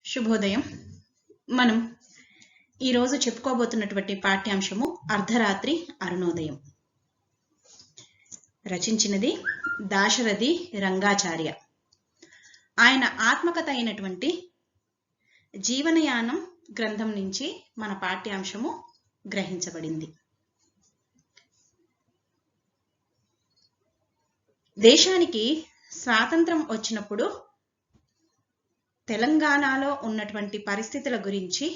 శుభోదయం. మనం ఈరోజు చెప్పుకోబోతున్నటువంటి పాఠ్యాంశము అర్ధరాత్రి అరుణోదయం. రచించినది దాశరథి రంగాచార్య. ఆయన ఆత్మకథ అయినటువంటి జీవనయానం గ్రంథం నుంచి మన పాఠ్యాంశము గ్రహించబడింది. దేశానికి స్వాతంత్రం వచ్చినప్పుడు తెలంగాణలో ఉన్నటువంటి పరిస్థితుల గురించి,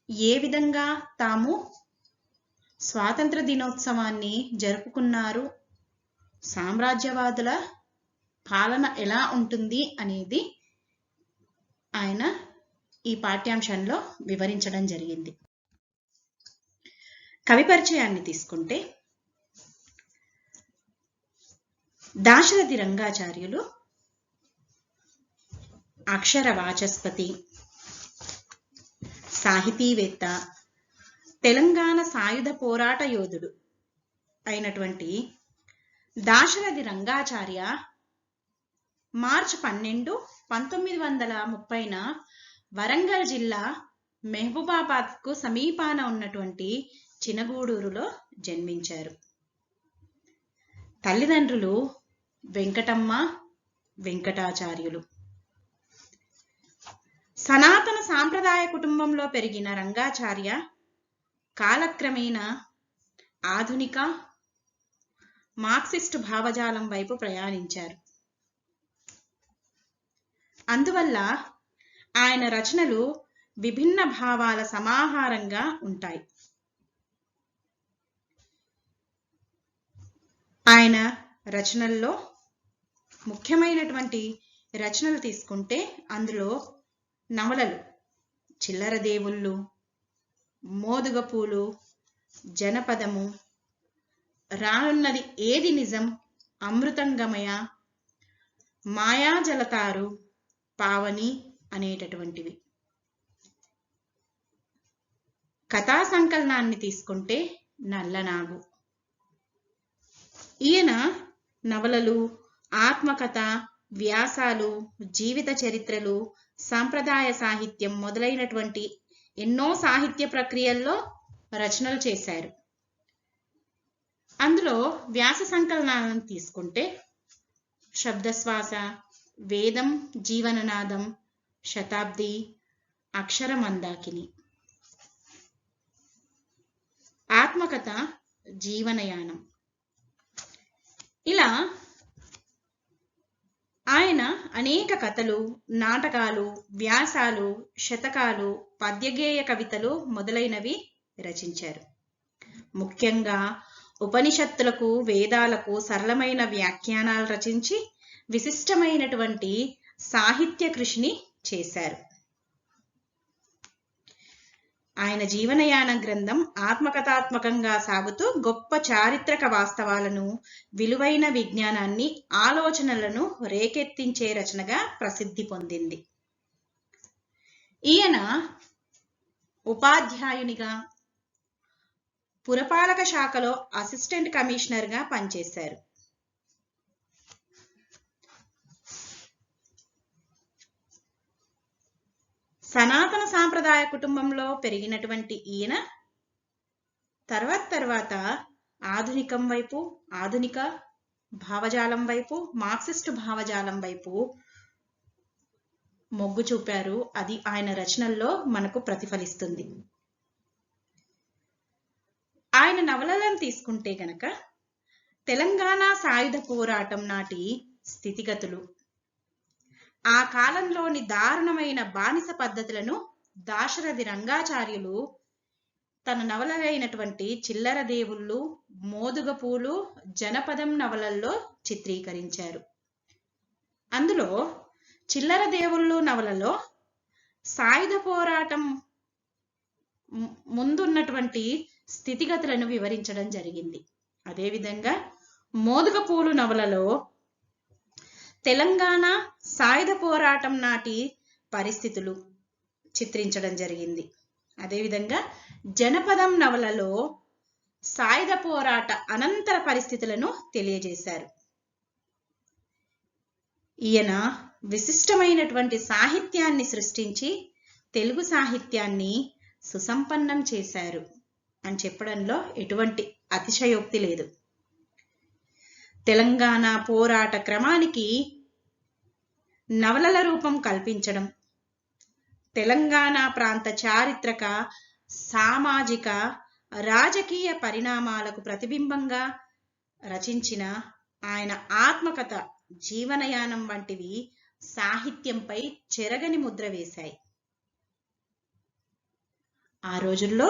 ఏ విధంగా తాము స్వాతంత్ర దినోత్సవాన్ని జరుపుకున్నారు, సామ్రాజ్యవాదుల పాలన ఎలా ఉంటుంది అనేది ఆయన ఈ పాఠ్యాంశంలో వివరించడం జరిగింది. కవి పరిచయాన్ని తీసుకుంటే, దాశరథి రంగాచార్యులు అక్షర వాచస్పతి, సాహితీవేత్త, తెలంగాణ సాయుధ పోరాట యోధుడు అయినటువంటి దాశరథి రంగాచార్య మార్చి 12, 1930న వరంగల్ జిల్లా మహబూబాబాద్కు సమీపాన ఉన్నటువంటి చినగూడూరులో జన్మించారు. తల్లిదండ్రులు వెంకటమ్మ, వెంకటాచార్యులు. సనాతన సాంప్రదాయ కుటుంబంలో పెరిగిన రంగాచార్య కాలక్రమేణా ఆధునిక మార్క్సిస్టు భావజాలం వైపు ప్రయాణించారు. అందువల్ల ఆయన రచనలు విభిన్న భావాల సమాహారంగా ఉంటాయి. ఆయన రచనల్లో ముఖ్యమైనటువంటి రచనలు తీసుకుంటే, అందులో నవలలు చిల్లర దేవుళ్ళు, మోదుగపూలు, జనపదము, రానున్నది ఏది నిజం, అమృతంగమయ, మాయాజలతారు, పావని అనేటటువంటివి. కథా సంకలనాన్ని తీసుకుంటే నల్లనాగు. ఈయన నవలలు, ఆత్మకథ, వ్యాసాలు, జీవిత చరిత్రలు, సాంప్రదాయ సాహిత్యం మొదలైనటువంటి ఎన్నో సాహిత్య ప్రక్రియల్లో రచనలు చేశారు. అందులో వ్యాస సంకలనాలను తీసుకుంటే శబ్దశ్వాస, వేదం జీవననాదం, శతాబ్ది, అక్షర మందాకిని. ఆత్మకథ జీవనయానం. ఇలా ఆయన అనేక కథలు, నాటకాలు, వ్యాసాలు, శతకాలు, పద్యగేయ కవితలు మొదలైనవి రచించారు. ముఖ్యంగా ఉపనిషత్తులకు, వేదాలకు సరళమైన వ్యాఖ్యానాలు రచించి విశిష్టమైనటువంటి సాహిత్య కృషిని చేశారు. ఆయన జీవనయాన గ్రంథం ఆత్మకథాత్మకంగా సాగుతూ గొప్ప చారిత్రక వాస్తవాలను, విలువైన విజ్ఞానాన్ని, ఆలోచనలను రేకెత్తించే రచనగా ప్రసిద్ధి పొందింది. ఈయన ఉపాధ్యాయునిగా, పురపాలక శాఖలో అసిస్టెంట్ కమిషనర్గా పనిచేశారు. సనాతన సాంప్రదాయ కుటుంబంలో పెరిగినటువంటి ఈయన తర్వాత ఆధునికం వైపు, ఆధునిక భావజాలం వైపు, మార్క్సిస్టు భావజాలం వైపు మొగ్గు చూపారు. అది ఆయన రచనల్లో మనకు ప్రతిఫలిస్తుంది. ఆయన నవలలను తీసుకుంటే గనక తెలంగాణ సాయుధ పోరాటం నాటి స్థితిగతులు, ఆ కాలంలోని దారుణమైన బానిస పద్ధతులను దాశరథి రంగాచార్యులు తన నవలలైనటువంటి చిల్లర దేవుళ్ళు, మోదుగపూలు, జనపదం నవలల్లో చిత్రీకరించారు. అందులో చిల్లర దేవుళ్ళు నవలలో సాయుధ పోరాటం ముందున్నటువంటి స్థితిగతులను వివరించడం జరిగింది. అదేవిధంగా మోదుగపూలు నవలలో తెలంగాణ సాయుధ పోరాటం నాటి పరిస్థితులు చిత్రించడం జరిగింది. అదేవిధంగా జనపదం నవలలో సాయుధ పోరాట అనంతర పరిస్థితులను తెలియజేశారు. ఈయన విశిష్టమైనటువంటి సాహిత్యాన్ని సృష్టించి తెలుగు సాహిత్యాన్ని సుసంపన్నం చేశారు అని చెప్పడంలో ఎటువంటి అతిశయోక్తి లేదు. తెలంగాణ పోరాట క్రమానికి నవలల రూపం కల్పించడం, తెలంగాణ ప్రాంత చారిత్రక, సామాజిక, రాజకీయ పరిణామాలకు ప్రతిబింబంగా రచించిన ఆయన ఆత్మకథ, జీవనయానం వంటివి సాహిత్యంపై చెరగని ముద్ర వేశాయి. ఆ రోజుల్లో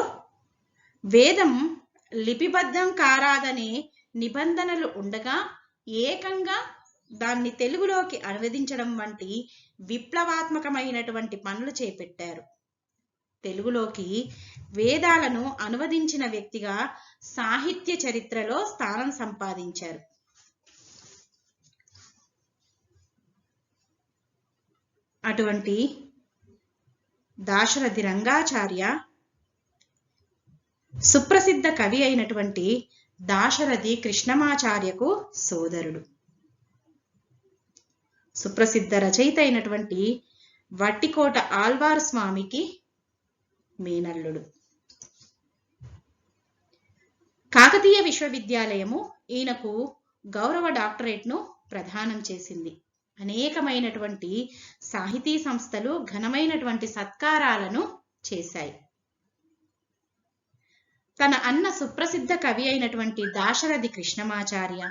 వేదం లిపిబద్ధం కారాదనే నిబంధనలు ఉండగా ఏకంగా దాన్ని తెలుగులోకి అనువదించడం వంటి విప్లవాత్మకమైనటువంటి పనులు చేపట్టారు. తెలుగులోకి వేదాలను అనువదించిన వ్యక్తిగా సాహిత్య చరిత్రలో స్థానం సంపాదించారు. అటువంటి దాశరథి రంగాచార్య సుప్రసిద్ధ కవి అయినటువంటి దాశరథి కృష్ణమాచార్యకు సోదరుడు. సుప్రసిద్ధ రచయిత అయినటువంటి వట్టికోట ఆళ్వార్ స్వామికి మేనల్లుడు. కాకతీయ విశ్వవిద్యాలయము ఈయనకు గౌరవ డాక్టరేట్ను ప్రదానం చేసింది. అనేకమైనటువంటి సాహితీ సంస్థలు ఘనమైనటువంటి సత్కారాలను చేశాయి. తన అన్న సుప్రసిద్ధ కవి అయినటువంటి దాశరథి కృష్ణమాచార్య,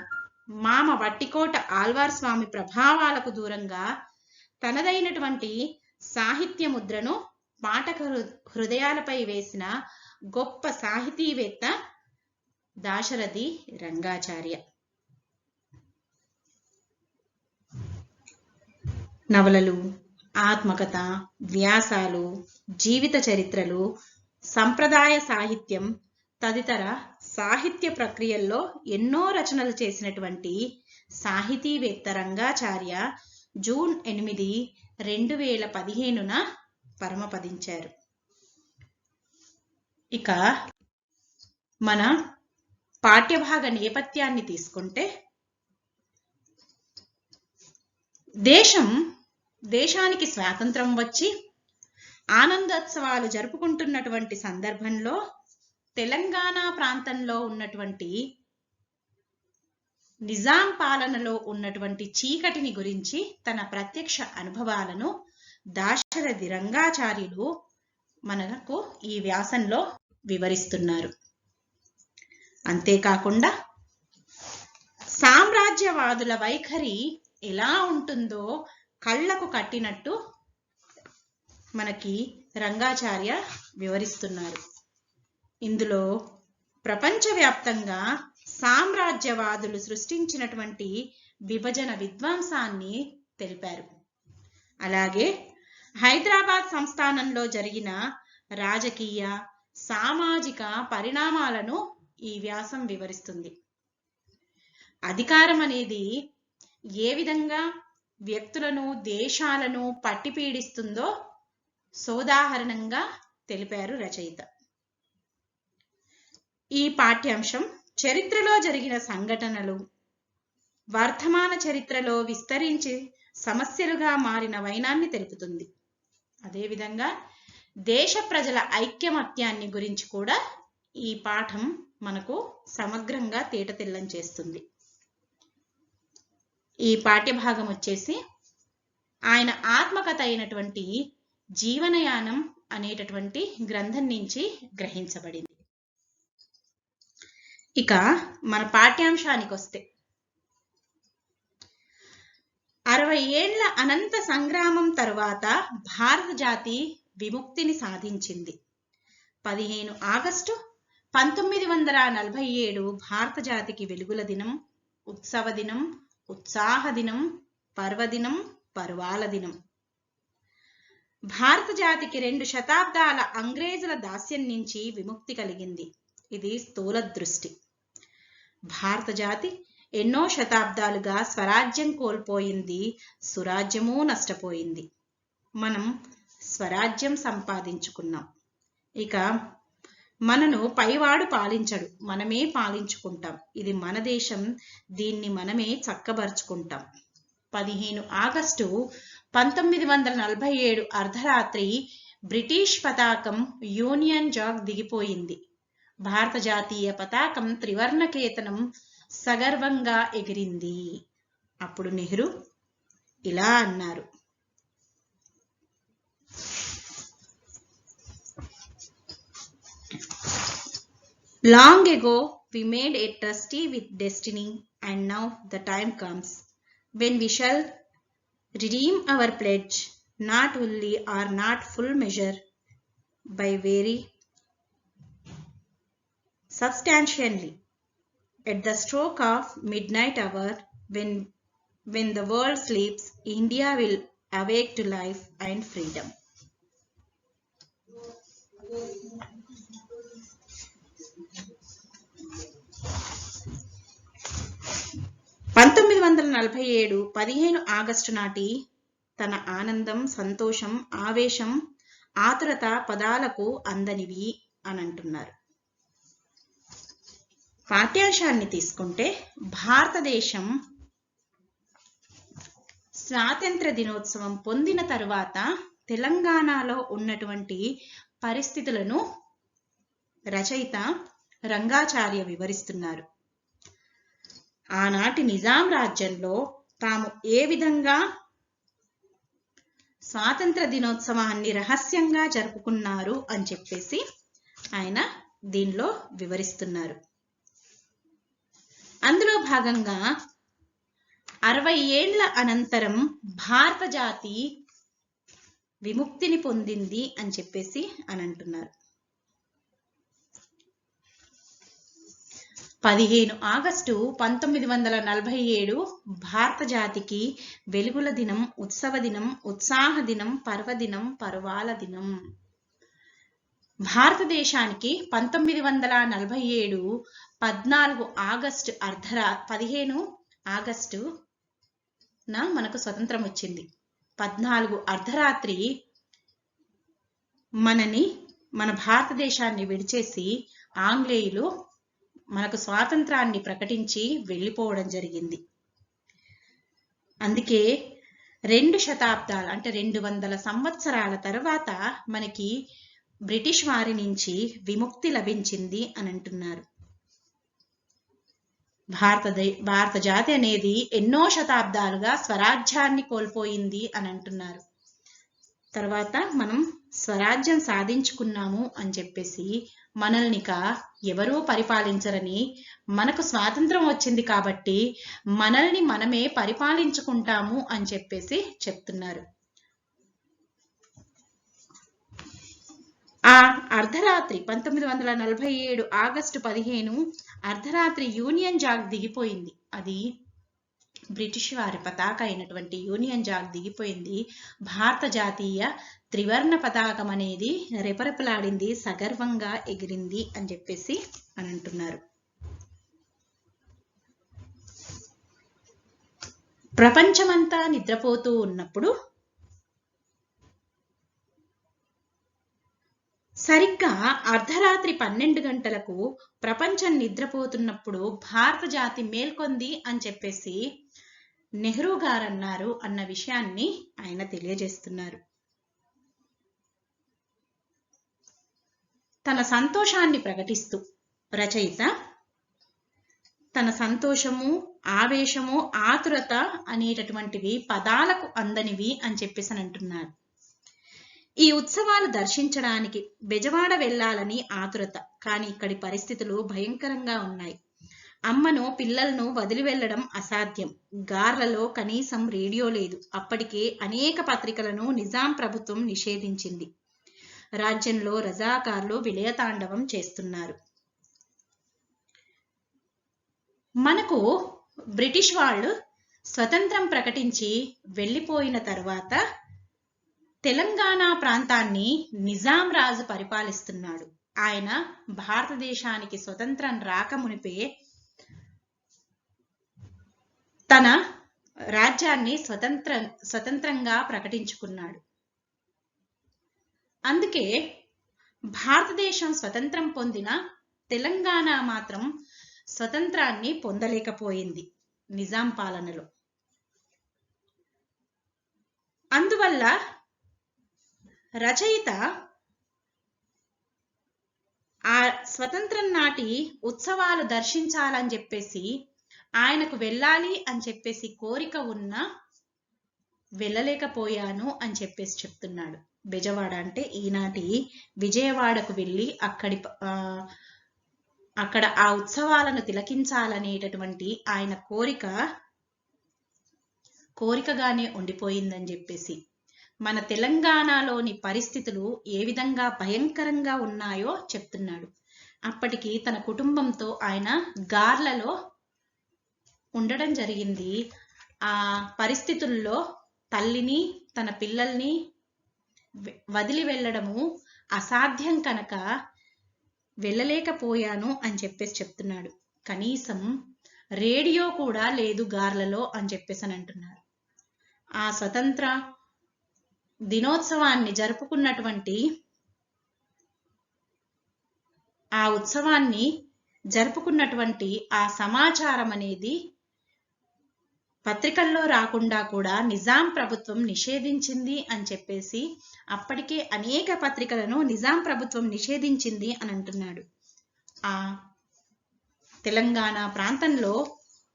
మామ వట్టికోట ఆళ్వార్ స్వామి ప్రభావాలకు దూరంగా తనదైనటువంటి సాహిత్య ముద్రను పాఠక హృదయాలపై వేసిన గొప్ప సాహితీవేత్త దాశరథి రంగాచార్య. నవలలు, ఆత్మకథ, వ్యాసాలు, జీవిత చరిత్రలు, సంప్రదాయ సాహిత్యం తదితర సాహిత్య ప్రక్రియల్లో ఎన్నో రచనలు చేసినటువంటి సాహితీవేత్త రంగాచార్య జూన్ 8, 2015న పరమపదించారు. ఇక మన పాఠ్యభాగ నేపథ్యాన్ని తీసుకుంటే, దేశానికి స్వాతంత్రం వచ్చి ఆనందోత్సవాలు జరుపుకుంటున్నటువంటి సందర్భంలో తెలంగాణ ప్రాంతంలో ఉన్నటువంటి నిజాం పాలనలో ఉన్నటువంటి చీకటిని గురించి తన ప్రత్యక్ష అనుభవాలను దాశరథి రంగాచార్యులు మనకు ఈ వ్యాసంలో వివరిస్తున్నారు. అంతేకాకుండా సామ్రాజ్యవాదుల వైఖరి ఎలా ఉంటుందో కళ్ళకు కట్టినట్టు మనకి రంగాచార్య వివరిస్తున్నారు. ఇందులో ప్రపంచవ్యాప్తంగా సామ్రాజ్యవాదులు సృష్టించినటువంటి విభజన విధ్వంసాన్ని తెలిపారు. అలాగే హైదరాబాద్ సంస్థానంలో జరిగిన రాజకీయ, సామాజిక పరిణామాలను ఈ వ్యాసం వివరిస్తుంది. అధికారం అనేది ఏ విధంగా వ్యక్తులను, దేశాలను పట్టి పీడిస్తుందో సోదాహరణంగా తెలిపారు రచయిత. ఈ పాఠ్యాంశం చరిత్రలో జరిగిన సంఘటనలు, వర్తమాన చరిత్రలో విస్తరించి సమస్యలుగా మారిన వైనాన్ని తెలుపుతుంది. అదేవిధంగా దేశ ప్రజల ఐక్యమత్యాన్ని గురించి కూడా ఈ పాఠం మనకు సమగ్రంగా తేటతెల్లం చేస్తుంది. ఈ పాఠ్యభాగం వచ్చేసి ఆయన ఆత్మకథ అయినటువంటి జీవనయానం అనేటటువంటి గ్రంథం నుంచి గ్రహించబడింది. ఇక మన పాఠ్యాంశానికి వస్తే, 60 ఏళ్ల అనంత సంగ్రామం తరువాత భారత జాతి విముక్తిని సాధించింది. 15 ఆగస్టు 1947 భారత జాతికి వెలుగుల దినం, ఉత్సవ దినం, ఉత్సాహ దినం, పర్వదినం, పర్వాల దినం. భారత జాతికి 2 శతాబ్దాల అంగ్రేజుల దాస్యం నుంచి విముక్తి కలిగింది. ఇది స్థూల దృష్టి. భారత జాతి ఎన్నో శతాబ్దాలుగా స్వరాజ్యం కోల్పోయింది, సురాజ్యము నష్టపోయింది. మనం స్వరాజ్యం సంపాదించుకున్నాం. ఇక మనను పైవాడు పాలించడు, మనమే పాలించుకుంటాం. ఇది మన దేశం, దీన్ని మనమే చక్కబరుచుకుంటాం. 15 ఆగస్టు 1947 అర్ధరాత్రి బ్రిటిష్ పతాకం యూనియన్ జాక్ దిగిపోయింది. భారత జాతీయ పతాకం త్రివర్ణ కేతనం సగర్వంగా ఎగిరింది. అప్పుడు నెహ్రూ ఇలా అన్నారు, Long ago we made a trusty with destiny, and now the time comes when we shall redeem our pledge, not wholly or not full measure, by very substantially. At the stroke of midnight hour, when the world sleeps, India will awake to life and freedom. 1947 15 August నాటి తన ఆనందం, సంతోషం, ఆవేశం, ఆతురత పదాలకు అందనివి అని అంటున్నారు. పాఠ్యాంశాన్ని తీసుకుంటే భారతదేశం స్వాతంత్ర దినోత్సవం పొందిన తరువాత తెలంగాణలో ఉన్నటువంటి పరిస్థితులను రచయిత రంగాచార్య వివరిస్తున్నారు. ఆనాటి నిజాం రాజ్యంలో తాము ఏ విధంగా స్వాతంత్ర దినోత్సవాన్ని రహస్యంగా జరుపుకున్నారు అని చెప్పేసి ఆయన దీనిలో వివరిస్తున్నారు. అందులో భాగంగా 60 ఏళ్ల అనంతరం భారత జాతి విముక్తిని పొందింది అని చెప్పేసి అని అంటున్నారు. 15 ఆగస్టు 1947 భారత జాతికి వెలుగుల దినం, ఉత్సవ దినం, ఉత్సాహ దినం, పర్వదినం, పర్వాల దినం. భారతదేశానికి 1947 15 ఆగస్టున మనకు స్వతంత్రం వచ్చింది. 14 అర్ధరాత్రి మన భారతదేశాన్ని విడిచేసి ఆంగ్లేయులు మనకు స్వాతంత్రాన్ని ప్రకటించి వెళ్ళిపోవడం జరిగింది. అందుకే 2 శతాబ్దాలు అంటే 200 సంవత్సరాల తర్వాత మనకి బ్రిటిష్ వారి నుంచి విముక్తి లభించింది అని అంటున్నారు. భారత జాతి అనేది ఎన్నో శతాబ్దాలుగా స్వరాజ్యాన్ని కోల్పోయింది అని అంటున్నారు. తర్వాత మనం స్వరాజ్యం సాధించుకున్నాము అని చెప్పేసి మనల్నిక ఎవరూ పరిపాలించరని, మనకు స్వాతంత్రం వచ్చింది కాబట్టి మనల్ని మనమే పరిపాలించుకుంటాము అని చెప్పేసి చెప్తున్నారు. ఆ అర్ధరాత్రి 1947 ఆగస్టు 15 అర్ధరాత్రి యూనియన్ జాక్ దిగిపోయింది. అది బ్రిటిష్ వారి పతాక అయినటువంటి యూనియన్ జాక్ దిగిపోయింది. భారత జాతీయ త్రివర్ణ పతాకం అనేది రెపరెపలాడింది, సగర్వంగా ఎగిరింది అని చెప్పేసి అని అంటున్నారు. ప్రపంచమంతా నిద్రపోతూ ఉన్నప్పుడు సరిగ్గా అర్ధరాత్రి 12 గంటలకు ప్రపంచం నిద్రపోతున్నప్పుడు భారత జాతి మేల్కొంది అని చెప్పేసి నెహ్రూ గారు అన్నారు అన్న విషయాన్ని ఆయన తెలియజేస్తున్నారు. తన సంతోషాన్ని ప్రకటిస్తూ రచయిత తన సంతోషము, ఆవేశము, ఆతురత అనేటటువంటివి పదాలకు అందనివి అని చెప్పేసి అంటున్నారు. ఈ ఉత్సవాలు దర్శించడానికి బెజవాడ వెళ్ళాలని ఆతురత, కానీ ఇక్కడి పరిస్థితులు భయంకరంగా ఉన్నాయి. అమ్మను, పిల్లలను వదిలి వెళ్లడం అసాధ్యం. గార్లలో కనీసం రేడియో లేదు. అప్పటికే అనేక పత్రికలను నిజాం ప్రభుత్వం నిషేధించింది. రాజ్యంలో రజాకార్లు విలయతాండవం చేస్తున్నారు. మనకు బ్రిటిష్ వాళ్ళు స్వతంత్రం ప్రకటించి వెళ్ళిపోయిన తర్వాత తెలంగాణ ప్రాంతాన్ని నిజాం రాజు పరిపాలిస్తున్నాడు. ఆయన భారతదేశానికి స్వతంత్రం రాకమునిపే తన రాజ్యాన్ని స్వతంత్రంగా ప్రకటించుకున్నాడు. అందుకే భారతదేశం స్వతంత్రం పొందిన తెలంగాణ మాత్రం స్వతంత్రాన్ని పొందలేకపోయింది నిజాం పాలనలో. అందువల్ల రచయిత ఆ స్వతంత్రం నాటి ఉత్సవాలు దర్శించాలని చెప్పేసి ఆయనకు వెళ్ళాలి అని చెప్పేసి కోరిక ఉన్నా వెళ్ళలేకపోయాను అని చెప్పేసి చెప్తున్నాడు. బెజవాడ అంటే ఈనాటి విజయవాడకు వెళ్ళి అక్కడ ఆ ఉత్సవాలను తిలకించాలనేటటువంటి ఆయన కోరికగానే ఉండిపోయిందని చెప్పేసి, మన తెలంగాణలోని పరిస్థితులు ఏ విధంగా భయంకరంగా ఉన్నాయో చెప్తున్నాడు. అప్పటికి తన కుటుంబంతో ఆయన గార్లలో ఉండడం జరిగింది. ఆ పరిస్థితుల్లో తల్లిని తన పిల్లల్ని వదిలి వెళ్ళడము అసాధ్యం కనుక వెళ్ళలేకపోయాను అని చెప్పేసి చెప్తున్నాడు. కనీసం రేడియో కూడా లేదు గార్లలో అని చెప్పేసి అని అంటున్నారు. ఆ స్వతంత్ర దినోత్సవాన్ని జరుపుకున్నటువంటి ఆ ఉత్సవాన్ని జరుపుకున్నటువంటి ఆ సమాచారం అనేది పత్రికల్లో రాకుండా కూడా నిజాం ప్రభుత్వం నిషేధించింది అని చెప్పేసి, అప్పటికే అనేక పత్రికలను నిజాం ప్రభుత్వం నిషేధించింది అని అంటున్నాడు. ఆ తెలంగాణ ప్రాంతంలో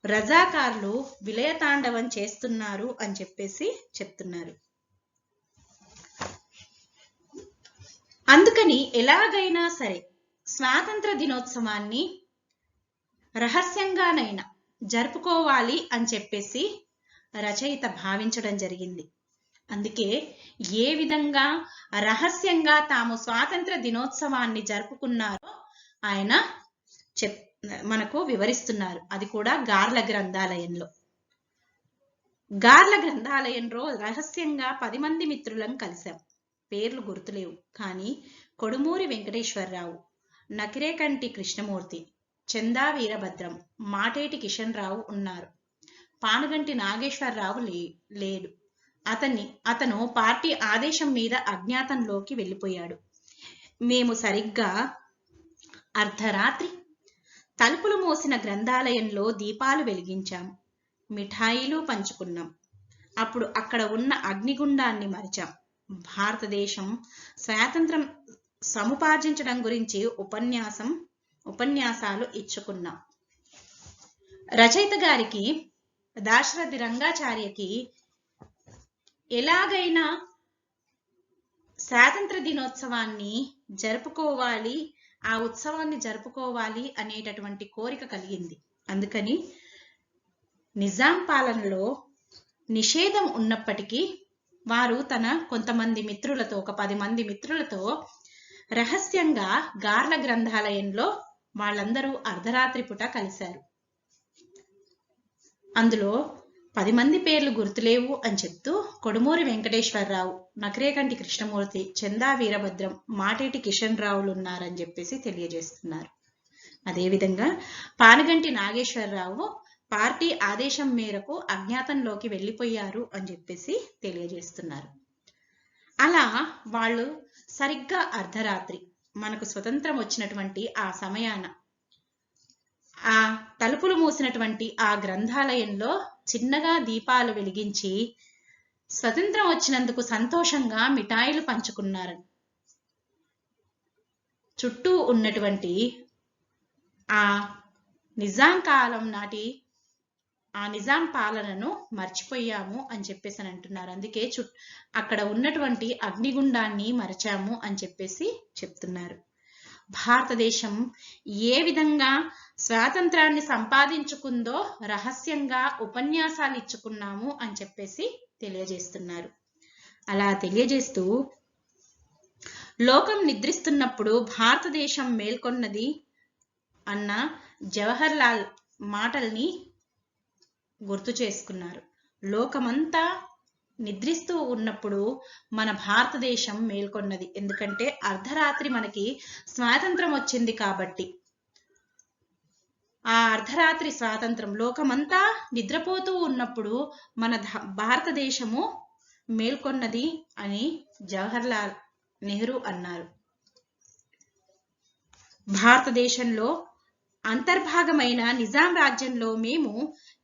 రజాకార్లు విలయతాండవం చేస్తున్నారు అని చెప్పేసి చెప్తున్నారు. అందుకని ఎలాగైనా సరే స్వాతంత్ర దినోత్సవాన్ని రహస్యంగానైనా జరుపుకోవాలి అని చెప్పేసి రచయిత భావించడం జరిగింది. అందుకే ఏ విధంగా రహస్యంగా తాము స్వాతంత్ర దినోత్సవాన్ని జరుపుకున్నారో ఆయన మనకు వివరిస్తున్నారు. అది కూడా గార్ల గ్రంథాలయంలో. గార్ల గ్రంథాలయంలో రహస్యంగా 10 మంది మిత్రులను కలిశాం. పేర్లు గుర్తులేవు, కానీ కొడుమూరి వెంకటేశ్వరరావు, నకిరేకంటి కృష్ణమూర్తి, చందా వీరభద్రం, మాటేటి కిషన్ రావు ఉన్నారు. పానుగంటి నాగేశ్వరరావు లేడు. అతను పార్టీ ఆదేశం మీద అజ్ఞాతంలోకి వెళ్ళిపోయాడు. మేము సరిగ్గా అర్ధరాత్రి తలుపులు మూసిన గ్రంథాలయంలో దీపాలు వెలిగించాం, మిఠాయిలు పంచుకున్నాం. అప్పుడు అక్కడ ఉన్న అగ్నిగుండాన్ని మరిచాం. భారతదేశం స్వాతంత్రం సముపార్జించడం గురించి ఉపన్యాసాలు ఇచ్చుకున్నాం. రచయిత గారికి, దాశరథి రంగాచార్యకి ఎలాగైనా స్వాతంత్ర దినోత్సవాన్ని జరుపుకోవాలి, ఆ ఉత్సవాన్ని జరుపుకోవాలి అనేటటువంటి కోరిక కలిగింది. అందుకని నిజాం పాలనలో నిషేధం ఉన్నప్పటికీ వారు తన కొంతమంది మిత్రులతో, ఒక 10 మంది మిత్రులతో రహస్యంగా గార్ల గ్రంథాలయంలో వాళ్ళందరూ అర్ధరాత్రి పూట కలిశారు. అందులో 10 మంది పేర్లు గుర్తులేవు అని చెప్తూ కొడుమూరి వెంకటేశ్వరరావు, నకిరేకంటి కృష్ణమూర్తి, చందా వీరభద్రం, మాటేటి కిషన్ రావులు ఉన్నారని చెప్పేసి తెలియజేస్తున్నారు. అదేవిధంగా పానుగంటి నాగేశ్వరరావు పార్టీ ఆదేశం మేరకు అజ్ఞాతంలోకి వెళ్ళిపోయారు అని చెప్పేసి తెలియజేస్తున్నారు. అలా వాళ్ళు సరిగ్గా అర్ధరాత్రి, మనకు స్వతంత్రం వచ్చినటువంటి ఆ సమయాన ఆ తలుపులు మూసినటువంటి ఆ గ్రంథాలయంలో చిన్నగా దీపాలు వెలిగించి స్వతంత్రం వచ్చినందుకు సంతోషంగా మిఠాయిలు పంచుకున్నారు. చుట్టూ ఉన్నటువంటి ఆ నిజాం కాలం నాటి ఆ నిజాం పాలనను మర్చిపోయాము అని చెప్పేసి అని అంటున్నారు. అందుకే అక్కడ ఉన్నటువంటి అగ్నిగుండాన్ని మరచాము అని చెప్పేసి చెప్తున్నారు. భారతదేశం ఏ విధంగా స్వాతంత్రాన్ని సంపాదించుకుందో రహస్యంగా ఉపన్యాసాలు ఇచ్చుకున్నాము అని చెప్పేసి తెలియజేస్తున్నారు. అలా తెలియజేస్తూ లోకం నిద్రిస్తున్నప్పుడు భారతదేశం మేల్కొన్నది అన్న జవహర్ లాల్ మాటల్ని గుర్తు చేసుకున్నారు. లోకమంతా నిద్రిస్తూ ఉన్నప్పుడు మన భారతదేశం మేల్కొన్నది. ఎందుకంటే అర్ధరాత్రి మనకి స్వాతంత్రం వచ్చింది కాబట్టి ఆ అర్ధరాత్రి స్వాతంత్రం, లోకమంతా నిద్రపోతూ ఉన్నప్పుడు మన భారతదేశము మేల్కొన్నది అని జవహర్ లాల్ నెహ్రూ అన్నారు. భారతదేశంలో అంతర్భాగమైన నిజాం రాజ్యంలో మేము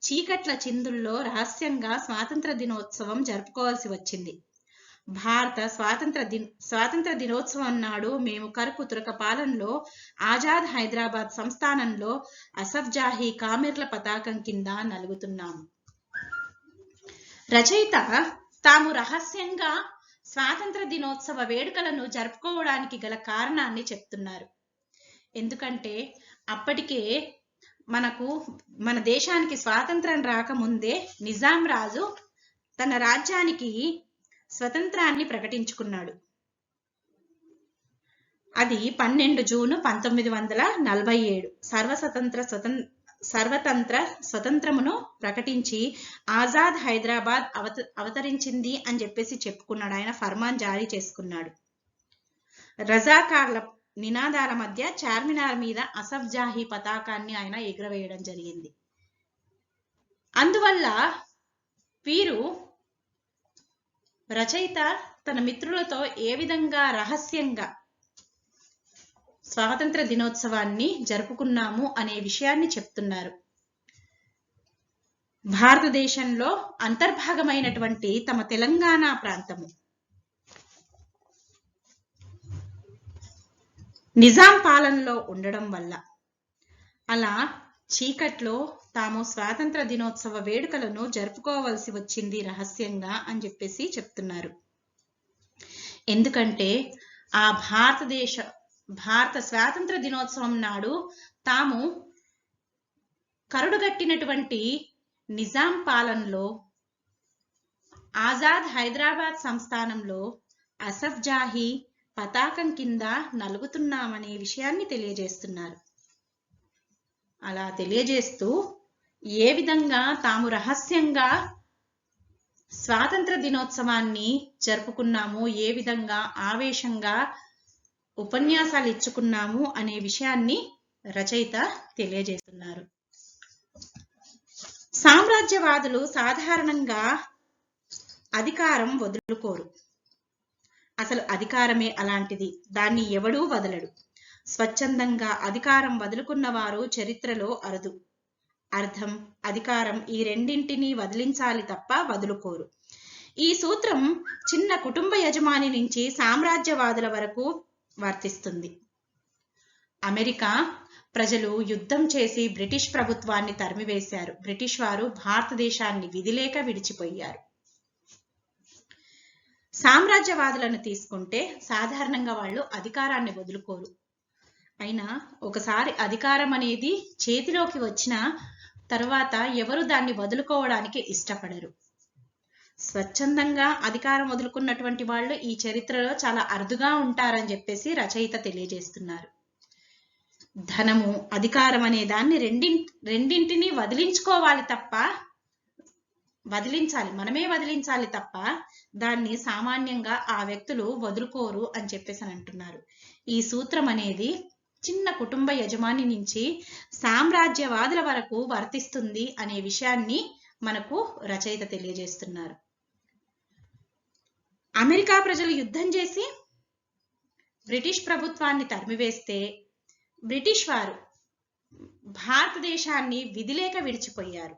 చీకట్ల చిందుల్లో రహస్యంగా స్వాతంత్ర దినోత్సవం జరుపుకోవాల్సి వచ్చింది. భారత స్వాతంత్ర దినోత్సవం నాడు మేము కరకు తురక పాలనలో ఆజాద్ హైదరాబాద్ సంస్థానంలో అసఫ్ జాహీ కామిర్ల పతాకం కింద నలుగుతున్నాము. రచయిత తాము రహస్యంగా స్వాతంత్ర దినోత్సవ వేడుకలను జరుపుకోవడానికి గల కారణాన్ని చెప్తున్నారు. ఎందుకంటే అప్పటికే మన దేశానికి స్వాతంత్రం రాకముందే నిజాం రాజు తన రాజ్యానికి స్వతంత్రాన్ని ప్రకటించుకున్నాడు. అది 12 జూన్ 1947 సర్వతంత్ర స్వతంత్రమును ప్రకటించి ఆజాద్ హైదరాబాద్ అవతరించింది అని చెప్పేసి చెప్పుకున్నాడు. ఆయన ఫర్మాన్ జారీ చేసుకున్నాడు. రజాకార్ల నినాదాల మధ్య చార్మినార్ మీద అసఫ్ జాహీ పతాకాన్ని ఆయన ఎగురవేయడం జరిగింది. అందువల్ల వీరు రచయిత తన మిత్రులతో ఏ విధంగా రహస్యంగా స్వాతంత్ర దినోత్సవాన్ని జరుపుకున్నాము అనే విషయాన్ని చెప్తున్నారు. భారతదేశంలో అంతర్భాగమైనటువంటి తమ తెలంగాణ ప్రాంతము నిజాం పాలనలో ఉండడం వల్ల అలా చీకట్లో తాము స్వాతంత్ర దినోత్సవ వేడుకలను జరుపుకోవలసి వచ్చింది రహస్యంగా అని చెప్పేసి చెప్తున్నారు. ఎందుకంటే ఆ భారత స్వాతంత్ర దినోత్సవం నాడు తాము కరుడుగట్టినటువంటి నిజాం పాలనలో ఆజాద్ హైదరాబాద్ సంస్థానంలో అసఫ్ జాహీ పతాకం కింద నలుగుతున్నామనే విషయాన్ని తెలియజేస్తున్నారు. అలా తెలియజేస్తూ ఏ విధంగా తాము రహస్యంగా స్వాతంత్ర దినోత్సవాన్ని జరుపుకున్నాము, ఏ విధంగా ఆవేశంగా ఉపన్యాసాలు ఇచ్చుకున్నాము అనే విషయాన్ని రచయిత తెలియజేస్తున్నారు. సామ్రాజ్యవాదులు సాధారణంగా అధికారం వదులుకోరు. అసలు అధికారమే అలాంటిది, దాన్ని ఎవడూ వదలడు. స్వచ్ఛందంగా అధికారం వదులుకున్న వారు చరిత్రలో అరుదు. అర్థం, అధికారం ఈ రెండింటినీ వదిలించాలి తప్ప వదులుకోరు. ఈ సూత్రం చిన్న కుటుంబ యజమాని నుంచి సామ్రాజ్యవాదుల వరకు వర్తిస్తుంది. అమెరికా ప్రజలు యుద్ధం చేసి బ్రిటిష్ ప్రభుత్వాన్ని తరిమివేశారు. బ్రిటిష్ వారు భారతదేశాన్ని విధిలేక విడిచిపోయారు. సామ్రాజ్యవాదులను తీసుకుంటే సాధారణంగా వాళ్ళు అధికారాన్ని వదులుకోరు. అయినా ఒకసారి అధికారం అనేది చేతిలోకి వచ్చిన తర్వాత ఎవరు దాన్ని వదులుకోవడానికి ఇష్టపడరు. స్వచ్ఛందంగా అధికారం వదులుకున్నటువంటి వాళ్ళు ఈ చరిత్రలో చాలా అరుదుగా ఉంటారని చెప్పేసి రచయిత తెలియజేస్తున్నారు. ధనము, అధికారం అనే దాన్ని రెండింటినీ వదిలించుకోవాలి తప్ప మనమే వదిలించాలి తప్ప దాన్ని సామాన్యంగా ఆ వ్యక్తులు వదులుకోరు అని చెప్పేసి అంటున్నారు. ఈ సూత్రం అనేది చిన్న కుటుంబ యజమాని నుంచి సామ్రాజ్యవాదుల వరకు వర్తిస్తుంది అనే విషయాన్ని మనకు రచయిత తెలియజేస్తున్నారు. అమెరికా ప్రజలు యుద్ధం చేసి బ్రిటిష్ ప్రభుత్వాన్ని తరిమివేస్తే బ్రిటిష్ వారు భారతదేశాన్ని విధిలేక విడిచిపోయారు.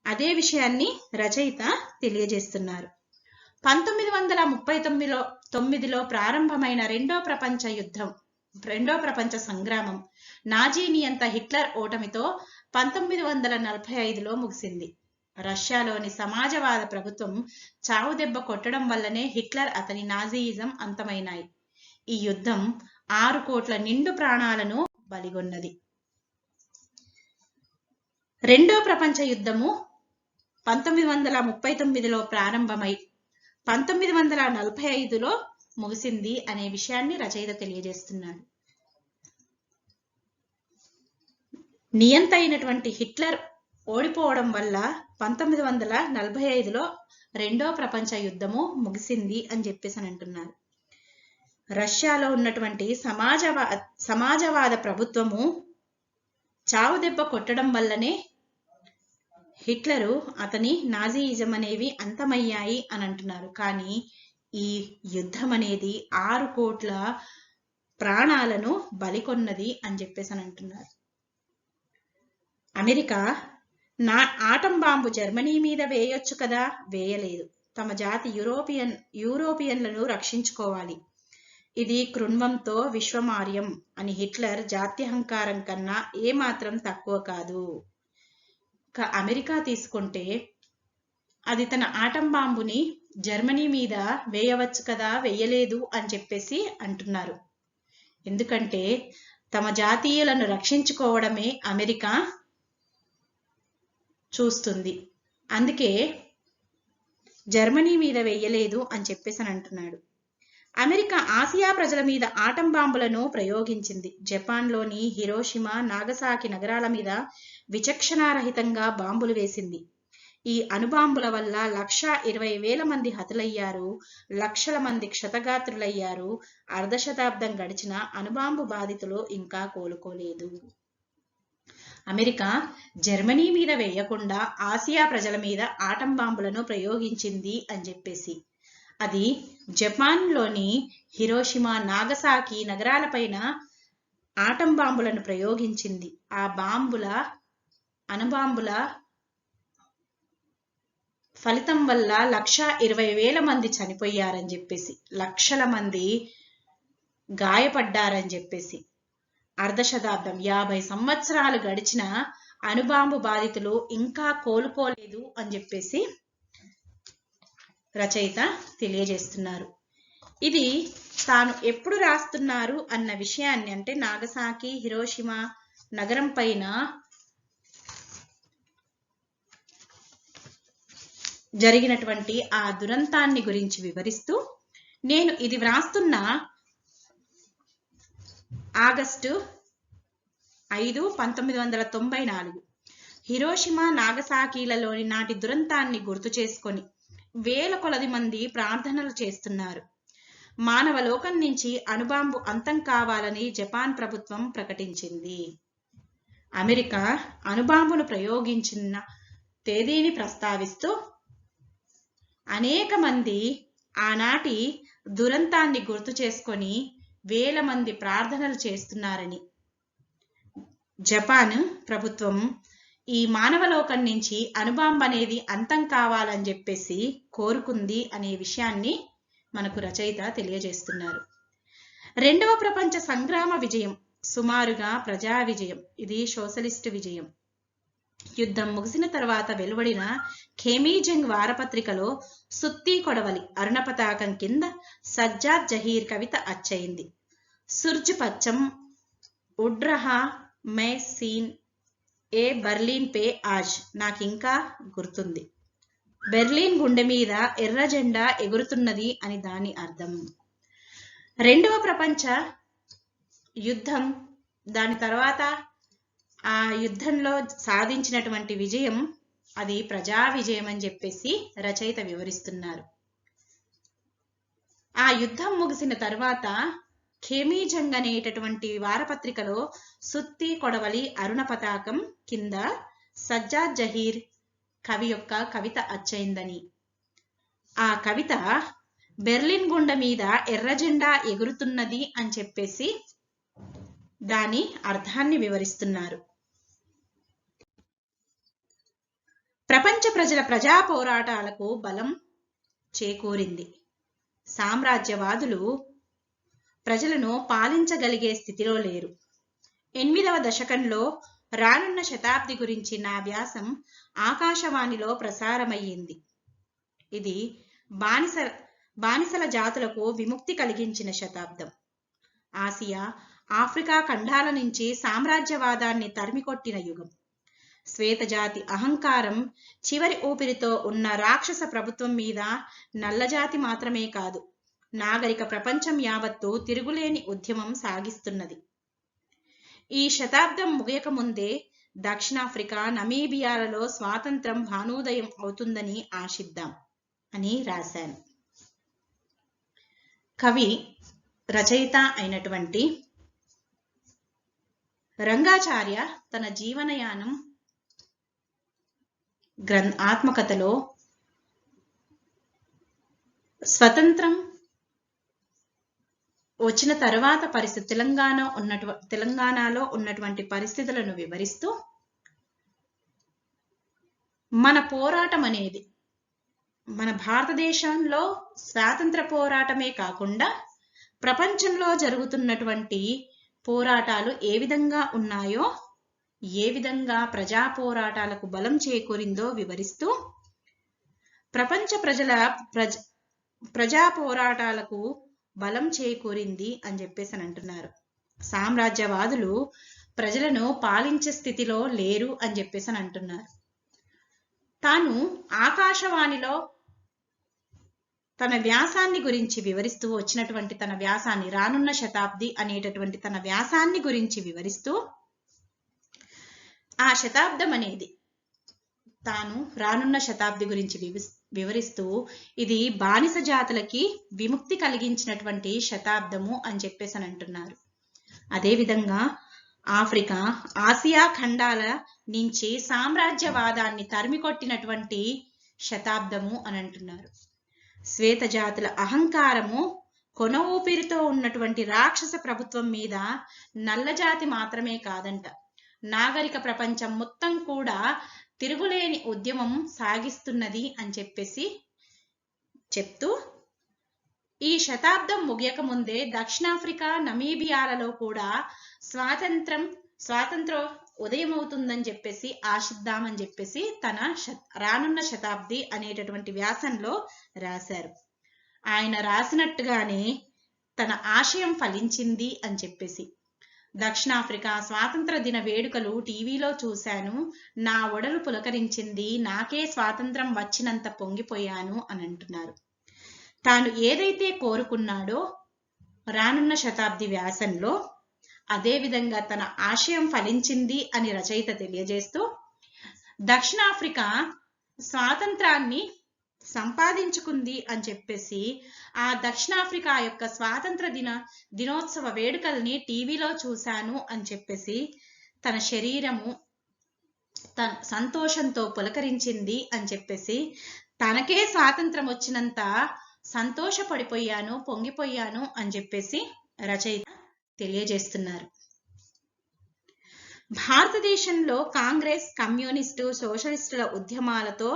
అదే విషయాన్ని రచయిత తెలియజేస్తున్నారు. 1939లో ప్రారంభమైన రెండో ప్రపంచ సంగ్రామం నాజీ నియంత హిట్లర్ ఓటమితో 1945లో ముగిసింది. రష్యాలోని సమాజవాద ప్రభుత్వం చావుదెబ్బ కొట్టడం వల్లనే హిట్లర్ అతని నాజీయిజం అంతమైనాయి. ఈ యుద్ధం 6 కోట్ల నిండు ప్రాణాలను బలిగొన్నది. రెండో ప్రపంచ యుద్ధము 1939లో ప్రారంభమై 1945లో ముగిసింది అనే విషయాన్ని రచయిత తెలియజేస్తున్నాడు. నియంత అయినటువంటి హిట్లర్ ఓడిపోవడం వల్ల 1945లో రెండో ప్రపంచ యుద్ధము ముగిసింది అని చెప్పేసి అంటున్నారు. రష్యాలో ఉన్నటువంటి సమాజవాద ప్రభుత్వము చావుదెబ్బ కొట్టడం వల్లనే హిట్లరు అతని నాజీయిజం అనేవి అంతమయ్యాయి అని అంటున్నారు. కానీ ఈ యుద్ధం అనేది 6 కోట్ల ప్రాణాలను బలికొన్నది అని చెప్పేసి అంటున్నారు. అమెరికా ఆటం బాంబు జర్మనీ మీద వేయొచ్చు కదా, వేయలేదు. తమ జాతి యూరోపియన్లను రక్షించుకోవాలి. ఇది కృణ్వంతో విశ్వమార్యం అని హిట్లర్ జాత్యహంకారం కన్నా ఏమాత్రం తక్కువ కాదు. అమెరికా తీసుకుంటే అది తన ఆటం బాంబుని జర్మనీ మీద వేయవచ్చు కదా, వేయలేదు అని చెప్పేసి అంటున్నారు. ఎందుకంటే తమ జాతీయులను రక్షించుకోవడమే అమెరికా చూస్తుంది. అందుకే జర్మనీ మీద వేయలేదు అని చెప్పేసి అని అంటున్నాడు. అమెరికా ఆసియా ప్రజల మీద ఆటం బాంబులను ప్రయోగించింది. జపాన్లోని హిరోషిమా, నాగసాకి నగరాల మీద విచక్షణారహితంగా బాంబులు వేసింది. ఈ అణుబాంబుల వల్ల 1,20,000 మంది హతులయ్యారు, లక్షల మంది క్షతగాత్రులయ్యారు. అర్ధశతాబ్దం గడిచిన అణుబాంబు బాధితులు ఇంకా కోలుకోలేదు. అమెరికా జర్మనీ మీద వేయకుండా ఆసియా ప్రజల మీద ఆటం బాంబులను ప్రయోగించింది అని చెప్పేసి, అది జపాన్లోని హిరోషిమా, నాగసాకి నగరాలపైన ఆటం బాంబులను ప్రయోగించింది. ఆ అణుబాంబుల ఫలితం వల్ల 1,20,000 మంది చనిపోయారని చెప్పేసి, లక్షల మంది గాయపడ్డారని చెప్పేసి, అర్ధశతాబ్దం 50 సంవత్సరాలు గడిచిన అణుబాంబు బాధితులు ఇంకా కోలుకోలేదు అని చెప్పేసి రచయిత తెలియజేస్తున్నారు. ఇది తాను ఎప్పుడు రాస్తున్నారు అన్న విషయాన్ని, అంటే నాగసాకి, హిరోషిమా నగరం పైన జరిగినటువంటి ఆ దురంతాన్ని గురించి వివరిస్తూ, నేను ఇది వ్రాస్తున్న ఆగస్టు 5, 1994 హిరోషిమా, నాగసాకిలలోని నాటి దురంతాన్ని గుర్తు చేసుకొని వేల కొలది మంది ప్రార్థనలు చేస్తున్నారు. మానవ లోకం నుంచి అణుబాంబు అంతం కావాలని జపాన్ ప్రభుత్వం ప్రకటించింది. అమెరికా అణుబాంబును ప్రయోగించిన తేదీని ప్రస్తావిస్తూ అనేక మంది ఆనాటి దురంతాన్ని గుర్తు చేసుకొని వేల మంది ప్రార్థనలు చేస్తున్నారని, జపాన్ ప్రభుత్వం ఈ మానవలోకం నుంచి అణుబాంబు అనేది అంతం కావాలని చెప్పేసి కోరుకుంది అనే విషయాన్ని మనకు రచయిత తెలియజేస్తున్నారు. రెండవ ప్రపంచ సంగ్రామ విజయం సుమారుగా ప్రజా విజయం. ఇది సోషలిస్టు విజయం. యుద్ధం ముగిసిన తర్వాత వెలువడిన ఖేమీజంగ్ వారపత్రికలో సుత్తి కొడవలి అరుణ పతాకం కింద సజ్జాద్ జహీర్ కవిత అచ్చయింది. సుర్జ్ పచ్చం wood రహా May seen a Berlin pay ఆజ్. నాకింకా గుర్తుంది. బెర్లిన్ గుండె మీద ఎర్ర జెండా ఎగురుతున్నది అని దాని అర్థం. రెండవ ప్రపంచ యుద్ధం, దాని తర్వాత ఆ యుద్ధంలో సాధించినటువంటి విజయం అది ప్రజా విజయం అని చెప్పేసి రచయిత వివరిస్తున్నారు. ఆ యుద్ధం ముగిసిన తర్వాత ఖేమీజంగ్ అనేటటువంటి వారపత్రికలో సుత్తి కొడవలి అరుణ పతాకం కింద సజ్జాద్ జహీర్ కవి యొక్క కవిత అచ్చయిందని, ఆ కవిత బెర్లిన్ గుండె మీద ఎర్ర జెండా ఎగురుతున్నది అని చెప్పేసి దాని అర్థాన్ని వివరిస్తున్నారు. ప్రపంచ ప్రజల ప్రజా పోరాటాలకు బలం చేకూరింది. సామ్రాజ్యవాదులు ప్రజలను పాలించగలిగే స్థితిలో లేరు. 8వ దశకంలో రానున్న శతాబ్ది గురించి నా వ్యాసం ఆకాశవాణిలో ప్రసారమయ్యింది. ఇది బానిసల జాతులకు విముక్తి కలిగించిన శతాబ్దం. ఆసియా, ఆఫ్రికా ఖండాల నుంచి సామ్రాజ్యవాదాన్ని తరిమికొట్టిన యుగం. శ్వేతజాతి అహంకారం చివరి ఊపిరితో ఉన్న రాక్షస ప్రభుత్వం మీద నల్లజాతి మాత్రమే కాదు, నాగరిక ప్రపంచం యావత్తు తిరుగులేని ఉద్యమం సాగిస్తున్నది. ఈ శతాబ్దం ముగియక ముందే దక్షిణాఫ్రికా, నమీబియాలలో స్వాతంత్రం భానోదయం అవుతుందని ఆశిద్దాం అని రాశాను. కవి రచయిత అయినటువంటి రంగాచార్య తన జీవనయానం ఆత్మకథలో స్వతంత్రం వచ్చిన తర్వాత తెలంగాణలో ఉన్నటువంటి పరిస్థితులను వివరిస్తూ, మన పోరాటం అనేది మన భారతదేశంలో స్వాతంత్ర పోరాటమే కాకుండా ప్రపంచంలో జరుగుతున్నటువంటి పోరాటాలు ఏ విధంగా ఉన్నాయో, ఏ విధంగా ప్రజా పోరాటాలకు బలం చేకూరిందో వివరిస్తూ ప్రపంచ ప్రజా పోరాటాలకు బలం చేకూరింది అని చెప్పేసి అని అంటున్నారు. సామ్రాజ్యవాదులు ప్రజలను పాలించే స్థితిలో లేరు అని చెప్పేసి అని అంటున్నారు. తాను ఆకాశవాణిలో తన వ్యాసాన్ని గురించి వివరిస్తూ వచ్చినటువంటి తన వ్యాసాన్ని, రానున్న శతాబ్ది అనేటటువంటి తన వ్యాసాన్ని గురించి వివరిస్తూ, ఆ శతాబ్దం అనేది తాను రానున్న శతాబ్ది గురించి వివరిస్తూ ఇది బానిస జాతులకి విముక్తి కలిగించినటువంటి శతాబ్దము అని చెప్పేసి అని అంటున్నారు. అదేవిధంగా ఆఫ్రికా, ఆసియా ఖండాల నుంచి సామ్రాజ్యవాదాన్ని తరిమికొట్టినటువంటి శతాబ్దము అని అంటున్నారు. శ్వేత జాతుల అహంకారము కొన ఊపిరితో ఉన్నటువంటి రాక్షస ప్రభుత్వం మీద నల్లజాతి మాత్రమే కాదంట, నాగరిక ప్రపంచం మొత్తం కూడా తిరుగులేని ఉద్యమం సాగిస్తున్నది అని చెప్పేసి చెప్తూ, ఈ శతాబ్దం ముగియక ముందే దక్షిణాఫ్రికా, నమీబియాలలో కూడా స్వాతంత్రం ఉదయమవుతుందని చెప్పేసి ఆశిద్దామని చెప్పేసి తన రానున్న శతాబ్ది అనేటటువంటి వ్యాసంలో రాశారు. ఆయన రాసినట్టుగానే తన ఆశయం ఫలించింది అని చెప్పేసి, దక్షిణాఫ్రికా స్వాతంత్ర దిన వేడుకలు టీవీలో చూశాను, నా ఒడలు పులకరించింది, నాకే స్వాతంత్రం వచ్చినంత పొంగిపోయాను అని అంటున్నారు. తాను ఏదైతే కోరుకున్నాడో రానున్న శతాబ్ది వ్యాసంలో అదే విధంగా తన ఆశయం ఫలించింది అని రచయిత తెలియజేస్తూ, దక్షిణాఫ్రికా స్వాతంత్రాన్ని సంపాదించుకుంది అని చెప్పేసి ఆ దక్షిణాఫ్రికా యొక్క స్వాతంత్ర దినోత్సవ వేడుకల్ని టీవీలో చూశాను అని చెప్పేసి తన శరీరము తన సంతోషంతో పులకరించింది అని చెప్పేసి, తనకే స్వాతంత్రం వచ్చినంత సంతోషపడిపోయాను, పొంగిపోయాను అని చెప్పేసి రచయిత తెలియజేస్తున్నారు. భారతదేశంలో కాంగ్రెస్, కమ్యూనిస్టు, సోషలిస్టుల ఉద్యమాలతో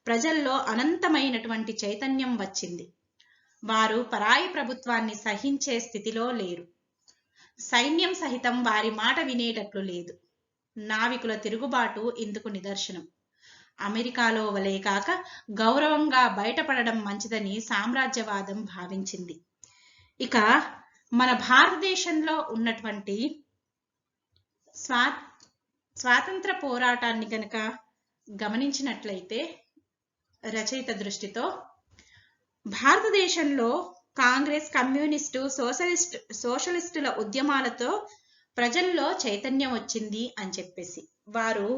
ప్రజల్లో అనంతమైనటువంటి చైతన్యం వచ్చింది. వారు పరాయి ప్రభుత్వాన్ని సహించే స్థితిలో లేరు. సైన్యం సహితం వారి మాట వినేటట్లు లేదు. నావికుల తిరుగుబాటు ఇందుకు నిదర్శనం. అమెరికాలో వలె కాక గౌరవంగా బయటపడడం మంచిదని సామ్రాజ్యవాదం భావించింది. ఇక మన భారతదేశంలో ఉన్నటువంటి స్వాతంత్ర పోరాటాన్ని గనక గమనించినట్లయితే రచయిత దృష్టితో భారతదేశంలో కాంగ్రెస్, కమ్యూనిస్టు, సోషలిస్టుల ఉద్యమాలతో ప్రజల్లో చైతన్యం వచ్చింది అని చెప్పేసి, వారు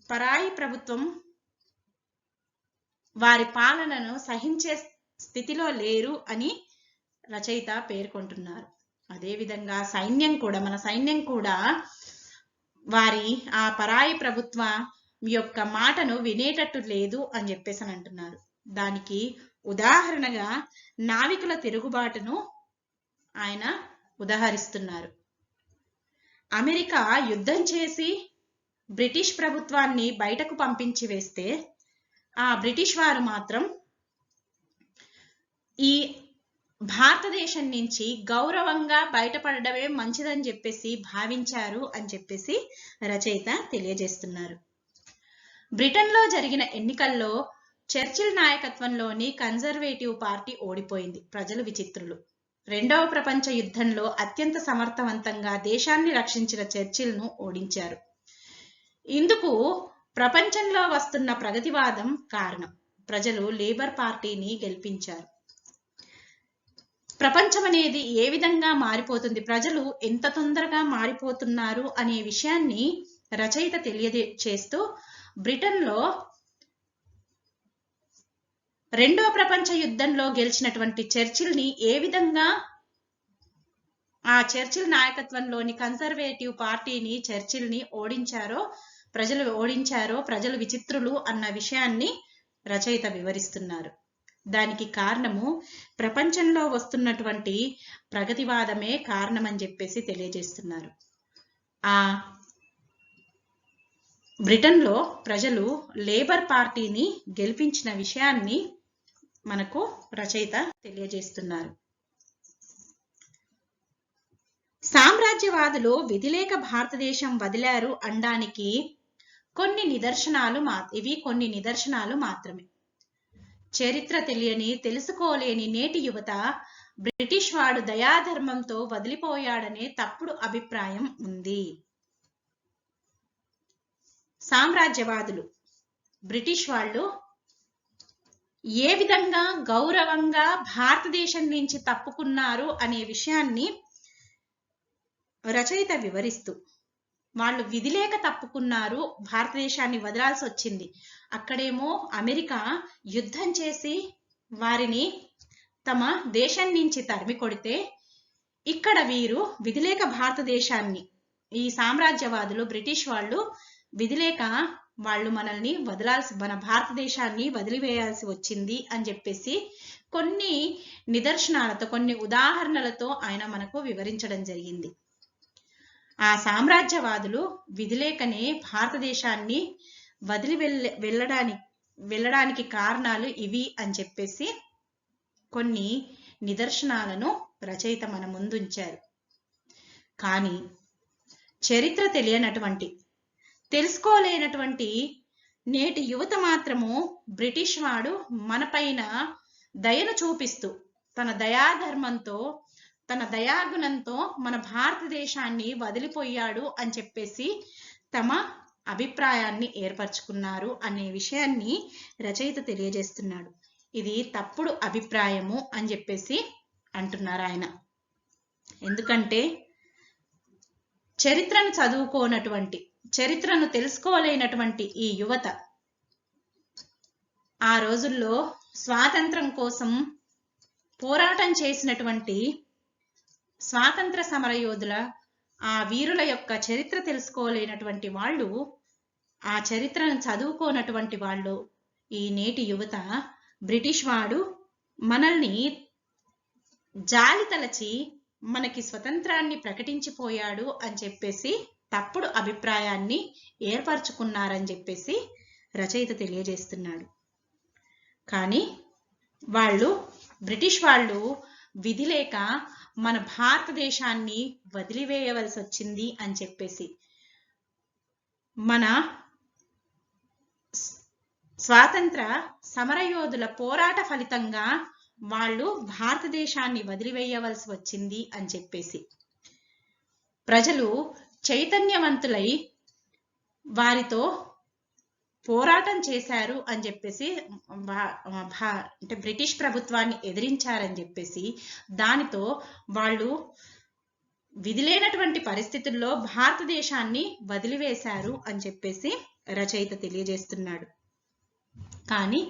పరాయి ప్రభుత్వం వారి పాలనను సహించే స్థితిలో లేరు అని రచయిత పేర్కొంటున్నారు. అదేవిధంగా మన సైన్యం కూడా వారి ఆ పరాయి ప్రభుత్వం యొక్క మాటను వినేటట్టు లేదు అని చెప్పేసి అని అంటున్నారు. దానికి ఉదాహరణగా నావికుల తిరుగుబాటును ఆయన ఉదాహరిస్తున్నారు. అమెరికా యుద్ధం చేసి బ్రిటిష్ ప్రభుత్వాన్ని బయటకు పంపించి వేస్తే ఆ బ్రిటిష్ వారు మాత్రం ఈ భారతదేశం నుంచి గౌరవంగా బయటపడడమే మంచిదని చెప్పేసి భావించారు అని చెప్పేసి రచయిత తెలియజేస్తున్నారు. బ్రిటన్లో జరిగిన ఎన్నికల్లో చర్చిల్ నాయకత్వంలోని కన్జర్వేటివ్ పార్టీ ఓడిపోయింది. ప్రజలు విచిత్రులు. రెండవ ప్రపంచ యుద్ధంలో అత్యంత సమర్థవంతంగా దేశాన్ని రక్షించిన చర్చిల్ను ఓడించారు. ఇందుకు ప్రపంచంలో వస్తున్న ప్రగతివాదం కారణం. ప్రజలు లేబర్ పార్టీని గెలిపించారు. ప్రపంచం అనేది ఏ విధంగా మారిపోతుంది, ప్రజలు ఎంత తొందరగా మారిపోతున్నారు అనే విషయాన్ని రచయిత తెలియజేస్తూ, బ్రిటన్లో రెండో ప్రపంచ యుద్ధంలో గెలిచినటువంటి చర్చిల్ని ఏ విధంగా ఆ చర్చిల్ నాయకత్వంలోని కన్జర్వేటివ్ పార్టీని చర్చిల్ని ఓడించారో ప్రజలు విచిత్రులు అన్న విషయాన్ని రచయిత వివరిస్తున్నారు. దానికి కారణము ప్రపంచంలో వస్తున్నటువంటి ప్రగతివాదమే కారణమని చెప్పేసి తెలియజేస్తున్నారు. ఆ బ్రిటన్లో ప్రజలు లేబర్ పార్టీని గెలిపించిన విషయాన్ని మనకు రచయిత తెలియజేస్తున్నారు. సామ్రాజ్యవాదులు విధిలేక భారతదేశం వదిలారు అనడానికి కొన్ని నిదర్శనాలు మాత్రమే. చరిత్ర తెలియని, తెలుసుకోలేని నేటి యువత బ్రిటిష్ వాడు దయాధర్మంతో వదిలిపోయాడనే తప్పుడు అభిప్రాయం ఉంది. సామ్రాజ్యవాదులు బ్రిటిష్ వాళ్ళు ఏ విధంగా గౌరవంగా భారతదేశం నుంచి తప్పుకున్నారు అనే విషయాన్ని రచయిత వివరిస్తూ, వాళ్ళు విధిలేక తప్పుకున్నారు, భారతదేశాన్ని వదలాల్సి వచ్చింది. అక్కడేమో అమెరికా యుద్ధం చేసి వారిని తమ దేశం నుంచి తరిమి కొడితే, ఇక్కడ వీరు విధిలేక భారతదేశాన్ని, ఈ సామ్రాజ్యవాదులు బ్రిటిష్ వాళ్ళు విధిలేక వాళ్ళు మన భారతదేశాన్ని వదిలివేయాల్సి వచ్చింది అని చెప్పేసి కొన్ని నిదర్శనాలతో, కొన్ని ఉదాహరణలతో ఆయన మనకు వివరించడం జరిగింది. ఆ సామ్రాజ్యవాదులు విధిలేకనే భారతదేశాన్ని వదిలి వెళ్ళడానికి కారణాలు ఇవి అని చెప్పేసి కొన్ని నిదర్శనాలను రచయిత మన ముందుంచారు. కానీ చరిత్ర తెలియనటువంటి, తెలుసుకోలేనటువంటి నేటి యువత మాత్రము బ్రిటిష్ వాడు మనపైన దయను చూపిస్తూ, తన దయాధర్మంతో, తన దయాగుణంతో మన భారతదేశాన్ని వదిలిపోయాడు అని చెప్పేసి తమ అభిప్రాయాన్ని ఏర్పరచుకున్నారు అనే విషయాన్ని రచయిత తెలియజేస్తున్నాడు. ఇది తప్పుడు అభిప్రాయము అని చెప్పేసి అంటున్నారు ఆయన. ఎందుకంటే చరిత్రను చదువుకోనటువంటి, చరిత్రను తెలుసుకోలేనటువంటి ఈ యువత ఆ రోజుల్లో స్వాతంత్రం కోసం పోరాటం చేసినటువంటి స్వాతంత్ర సమరయోధుల, ఆ వీరుల యొక్క చరిత్ర తెలుసుకోలేనటువంటి వాళ్ళు, ఆ చరిత్రను చదువుకోనటువంటి వాళ్ళు, ఈ నేటి యువత బ్రిటిష్ వాడు మనల్ని జాలి తలచి మనకి స్వతంత్రాన్ని ప్రకటించిపోయాడు అని చెప్పేసి తప్పుడు అభిప్రాయాన్ని ఏర్పరచుకున్నారని చెప్పేసి రచయిత తెలియజేస్తున్నాడు. కానీ బ్రిటిష్ వాళ్ళు విధిలేక మన భారతదేశాన్ని వదిలివేయవలసి వచ్చింది అని చెప్పేసి, మన స్వాతంత్ర సమరయోధుల పోరాట ఫలితంగా వాళ్ళు భారతదేశాన్ని వదిలివేయవలసి వచ్చింది అని చెప్పేసి ప్రజలు చైతన్యవంతులై వారితో పోరాటం చేశారు అని చెప్పేసి, అంటే బ్రిటిష్ ప్రభుత్వాన్ని ఎదిరించారని చెప్పేసి, దానితో వాళ్ళు విధిలేనటువంటి పరిస్థితుల్లో భారతదేశాన్ని వదిలివేశారు అని చెప్పేసి రచయిత తెలియజేస్తున్నాడు. కానీ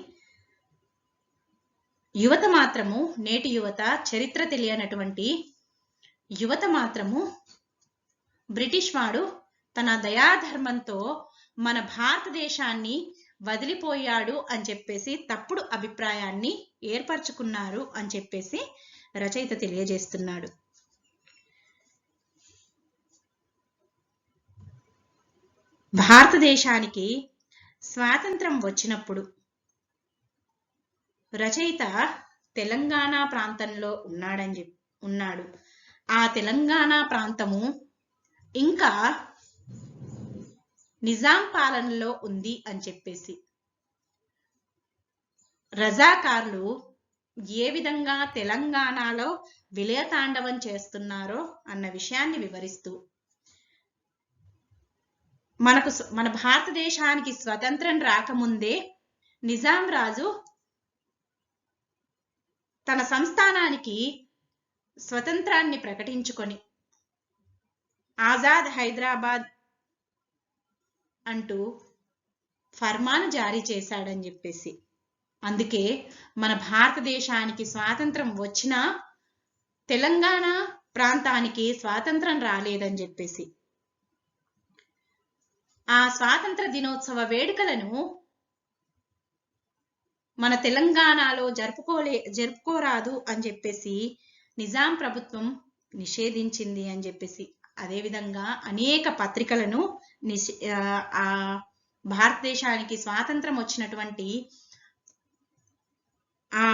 యువత మాత్రము, నేటి యువత, చరిత్ర తెలియనటువంటి యువత మాత్రము బ్రిటిష్ వాడు తన దయాధర్మంతో మన భారతదేశాన్ని వదిలిపోయాడు అని చెప్పేసి తప్పుడు అభిప్రాయాన్ని ఏర్పరచుకున్నారు అని చెప్పేసి రచయిత తెలియజేస్తున్నాడు. భారతదేశానికి స్వాతంత్రం వచ్చినప్పుడు రచయిత తెలంగాణ ప్రాంతంలో ఉన్నాడు. ఆ తెలంగాణ ప్రాంతము ఇంకా నిజాం పాలనలో ఉంది అని చెప్పేసి, రజాకార్లు ఏ విధంగా తెలంగాణలో విలయతాండవం చేస్తున్నారో అన్న విషయాన్ని వివరిస్తూ, మన భారతదేశానికి స్వతంత్రం రాకముందే నిజాం రాజు తన సంస్థానానికి స్వతంత్రాన్ని ప్రకటించుకొని ఆజాద్ హైదరాబాద్ అంటూ ఫర్మాను జారీ చేశాడని చెప్పేసి, అందుకే మన భారతదేశానికి స్వాతంత్రం వచ్చినా తెలంగాణ ప్రాంతానికి స్వాతంత్రం రాలేదని చెప్పేసి, ఆ స్వాతంత్ర దినోత్సవ వేడుకలను మన తెలంగాణలో జరుపుకోరాదు అని చెప్పేసి నిజాం ప్రభుత్వం నిషేధించింది అని చెప్పేసి, అదేవిధంగా అనేక పత్రికలను భారతదేశానికి స్వాతంత్రం వచ్చినటువంటి ఆ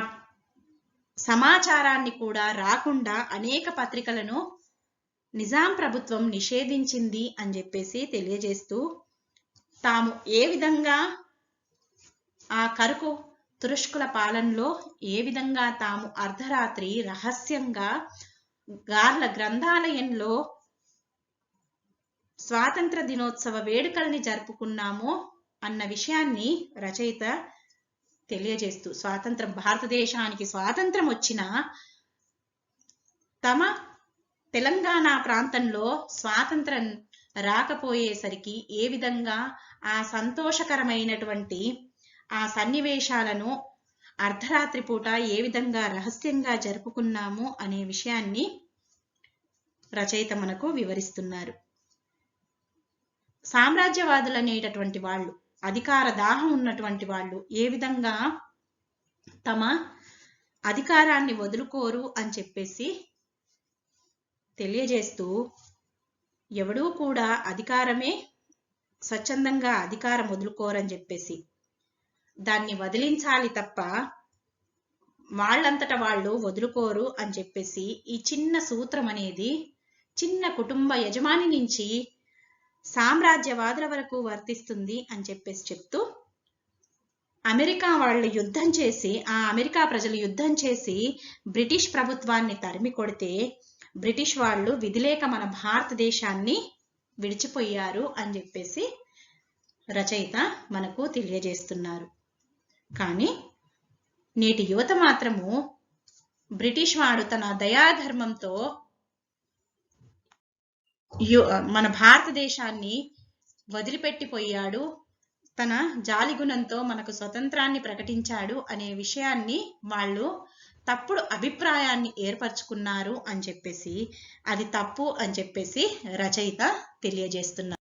సమాచారాన్ని కూడా రాకుండా అనేక పత్రికలను నిజాం ప్రభుత్వం నిషేధించింది అని చెప్పేసి తెలియజేస్తూ, తాము ఏ విధంగా ఆ కరుకు తురుష్కుల పాలనలో ఏ విధంగా తాము అర్ధరాత్రి రహస్యంగా గార్ల గ్రంథాలయంలో స్వాతంత్ర దినోత్సవ వేడుకల్ని జరుపుకున్నామో అన్న విషయాన్ని రచయిత తెలియజేస్తూ, భారతదేశానికి స్వాతంత్రం వచ్చిన తమ తెలంగాణ ప్రాంతంలో స్వాతంత్రం రాకపోయేసరికి ఏ విధంగా ఆ సంతోషకరమైనటువంటి ఆ సన్నివేశాలను అర్ధరాత్రి పూట ఏ విధంగా రహస్యంగా జరుపుకున్నాము అనే విషయాన్ని రచయిత మనకు వివరిస్తున్నారు. సామ్రాజ్యవాదులు అనేటటువంటి వాళ్ళు, అధికార దాహం ఉన్నటువంటి వాళ్ళు ఏ విధంగా తమ అధికారాన్ని వదులుకోరు అని చెప్పేసి తెలియజేస్తూ, ఎవడూ కూడా స్వచ్ఛందంగా అధికారం వదులుకోరని చెప్పేసి దాన్ని వదిలించాలి తప్ప వాళ్ళంతట వాళ్ళు వదులుకోరు అని చెప్పేసి ఈ చిన్న సూత్రం అనేది చిన్న కుటుంబ యజమాని నుంచి సామ్రాజ్యవాదుల వరకు వర్తిస్తుంది అని చెప్పేసి చెప్తూ, అమెరికా వాళ్ళు యుద్ధం చేసి అమెరికా ప్రజలు యుద్ధం చేసి బ్రిటిష్ ప్రభుత్వాన్ని తరిమి కొడితే బ్రిటిష్ వాళ్ళు విధిలేక మన భారతదేశాన్ని విడిచిపోయారు అని చెప్పేసి రచయిత మనకు తెలియజేస్తున్నారు. కానీ నేటి యువత మాత్రము బ్రిటిష్ వాడు తన దయాధర్మంతో మన భారతదేశాన్ని వదిలిపెట్టిపోయాడు, తన జాలిగుణంతో మనకు స్వతంత్రాన్ని ప్రకటించాడు అనే విషయాన్ని వాళ్ళు తప్పుడు అభిప్రాయాన్ని ఏర్పరచుకున్నారు అని చెప్పేసి, అది తప్పు అని చెప్పేసి రచయిత తెలియజేస్తున్నారు.